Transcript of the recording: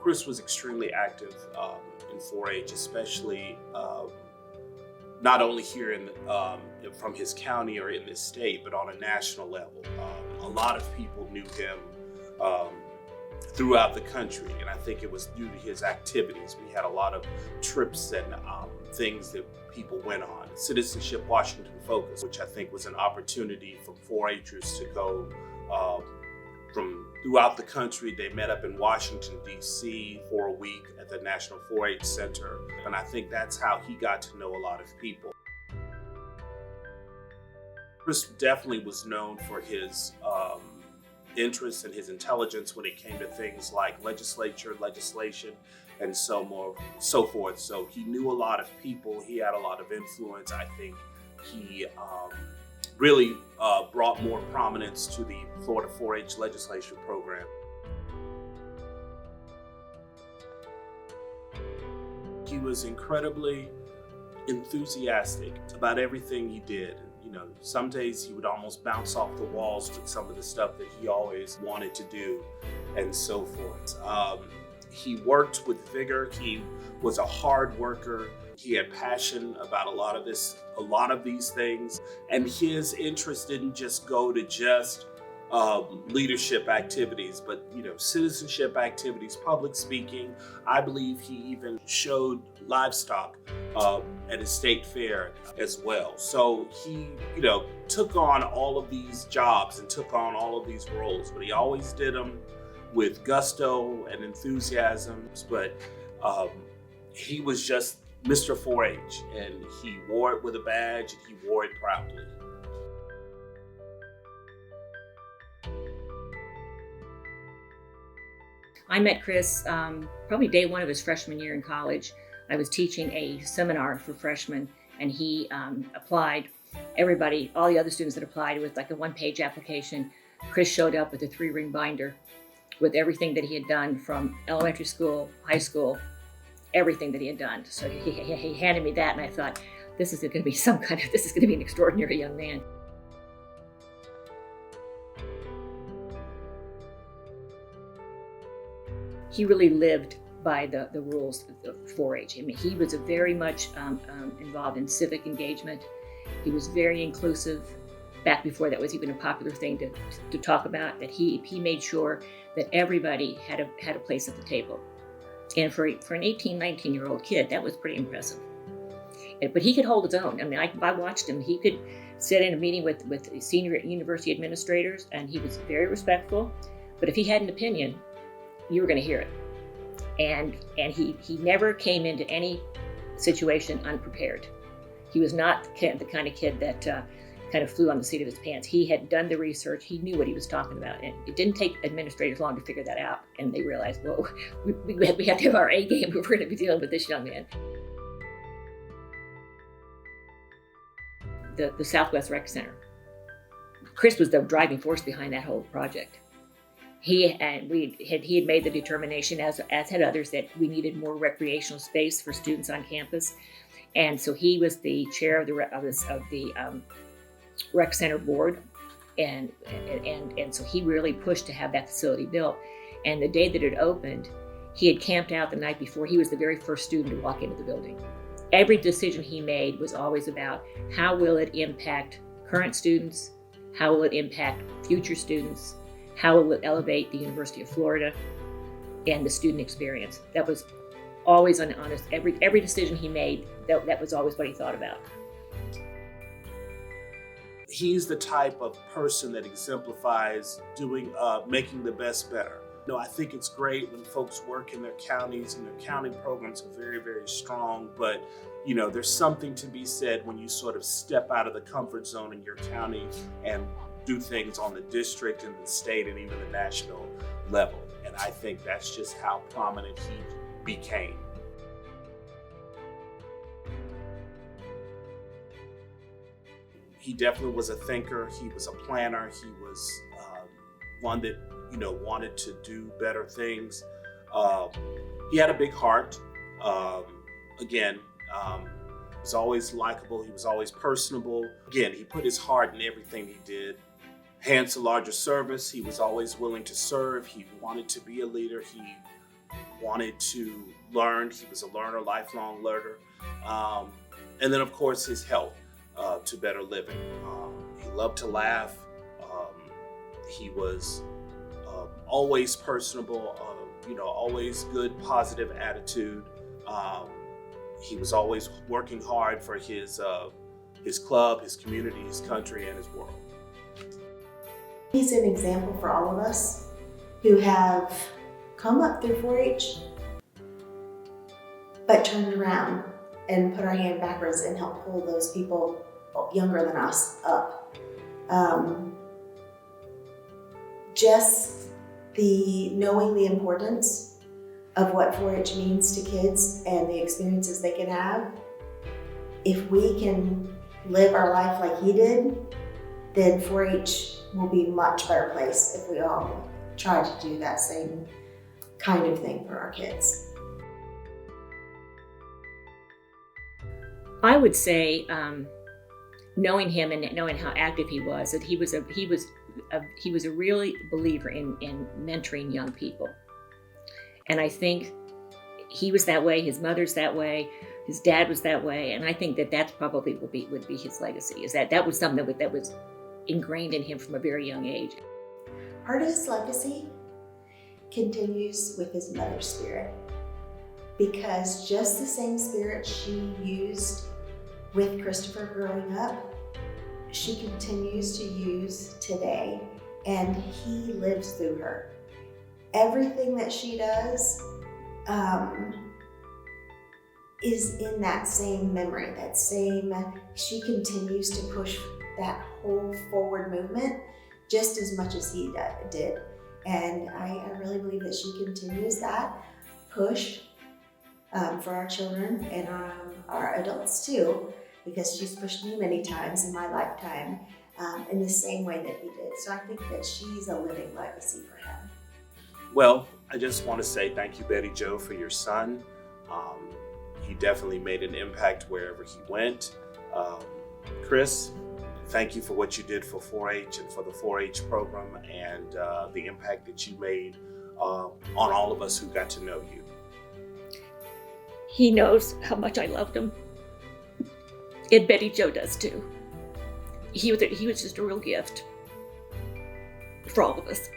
Chris was extremely active in 4-H, especially not only here from his county or in this state, but on a national level. A lot of people knew him throughout the country, and I think it was due to his activities. We had a lot of trips and things that people went on. Citizenship Washington Focus, which I think was an opportunity for 4-Hers to go from throughout the country. They met up in Washington, D.C. for a week at the National 4-H Center, and I think that's how he got to know a lot of people. Chris definitely was known for his interest and his intelligence when it came to things like legislation, and so forth. So he knew a lot of people. He had a lot of influence. I think he really brought more prominence to the Florida 4-H legislation program. He was incredibly enthusiastic about everything he did. You know, some days he would almost bounce off the walls with some of the stuff that he always wanted to do, and so forth. He worked with vigor. He was a hard worker. He had passion about a lot of these things, and his interest didn't just go to just leadership activities, but citizenship activities, public speaking. I believe he even showed livestock at his state fair as well. So he, took on all of these jobs and took on all of these roles, but he always did them with gusto and enthusiasm. But he was just Mr. 4-H, and he wore it with a badge, and he wore it proudly. I met Chris probably day one of his freshman year in college. I was teaching a seminar for freshmen, and he applied. Everybody, all the other students that applied, with like a one-page application. Chris showed up with a 3-ring binder with everything that he had done from elementary school, high school, everything that he had done. So he handed me that, and I thought, this is going to be an extraordinary young man. He really lived by the rules of 4-H. I mean, he was very much involved in civic engagement. He was very inclusive. Back before that was even a popular thing to talk about, that he made sure that everybody had a place at the table. And for an 18, 19-year-old kid, that was pretty impressive. But he could hold his own. I mean, I watched him. He could sit in a meeting with senior university administrators, and he was very respectful. But if he had an opinion, you were going to hear it. And he never came into any situation unprepared. He was not the kind of kid that kind of flew on the seat of his pants. He had done the research. He knew what he was talking about. And it didn't take administrators long to figure that out. And they realized, whoa, we have to have our A game if we're going to be dealing with this young man. The Southwest Rec Center. Chris was the driving force behind that whole project. He had made the determination, as had others, that we needed more recreational space for students on campus. And so he was the chair of the rec center board, and so he really pushed to have that facility built. And the day that it opened, he had camped out the night before. He was the very first student to walk into the building. Every decision he made was always about how will it impact current students, how will it impact future students, how will it elevate the University of Florida and the student experience. That was always on honest. Every decision he made, that was always what he thought about. He's the type of person that exemplifies making the best better. I think it's great when folks work in their counties, and their county programs are very, very strong, but there's something to be said when you sort of step out of the comfort zone in your county and do things on the district and the state and even the national level. And I think that's just how prominent he became. He definitely was a thinker. He was a planner. He was one that wanted to do better things. He had a big heart. He was always likable. He was always personable. Again, he put his heart in everything he did. Hands to larger service. He was always willing to serve. He wanted to be a leader. He wanted to learn. He was a learner, lifelong learner. And then, of course, his health to better living. He loved to laugh. He was always personable, always good, positive attitude. He was always working hard for his club, his community, his country, and his world. He's an example for all of us who have come up through 4-H, but turned around and put our hand backwards and helped pull those people younger than us up. Just knowing the importance of what 4-H means to kids and the experiences they can have. If we can live our life like he did, then 4-H will be a much better place if we all try to do that same kind of thing for our kids. I would say, knowing him and knowing how active he was, that he was a really believer in mentoring young people. And I think he was that way. His mother's that way. His dad was that way. And I think that's probably would be his legacy. Is that was something that was ingrained in him from a very young age. Part of his legacy continues with his mother's spirit, because just the same spirit she used with Christopher growing up, she continues to use today, and he lives through her. Everything that she does is in that same memory, she continues to push that whole forward movement just as much as he did. And I really believe that she continues that push for our children and our adults too, because she's pushed me many times in my lifetime in the same way that he did. So I think that she's a living legacy for him. Well, I just want to say thank you, Betty Jo, for your son. He definitely made an impact wherever he went. Chris, thank you for what you did for 4-H and for the 4-H program and the impact that you made on all of us who got to know you. He knows how much I loved him. And Betty Jo does too. He was just a real gift for all of us.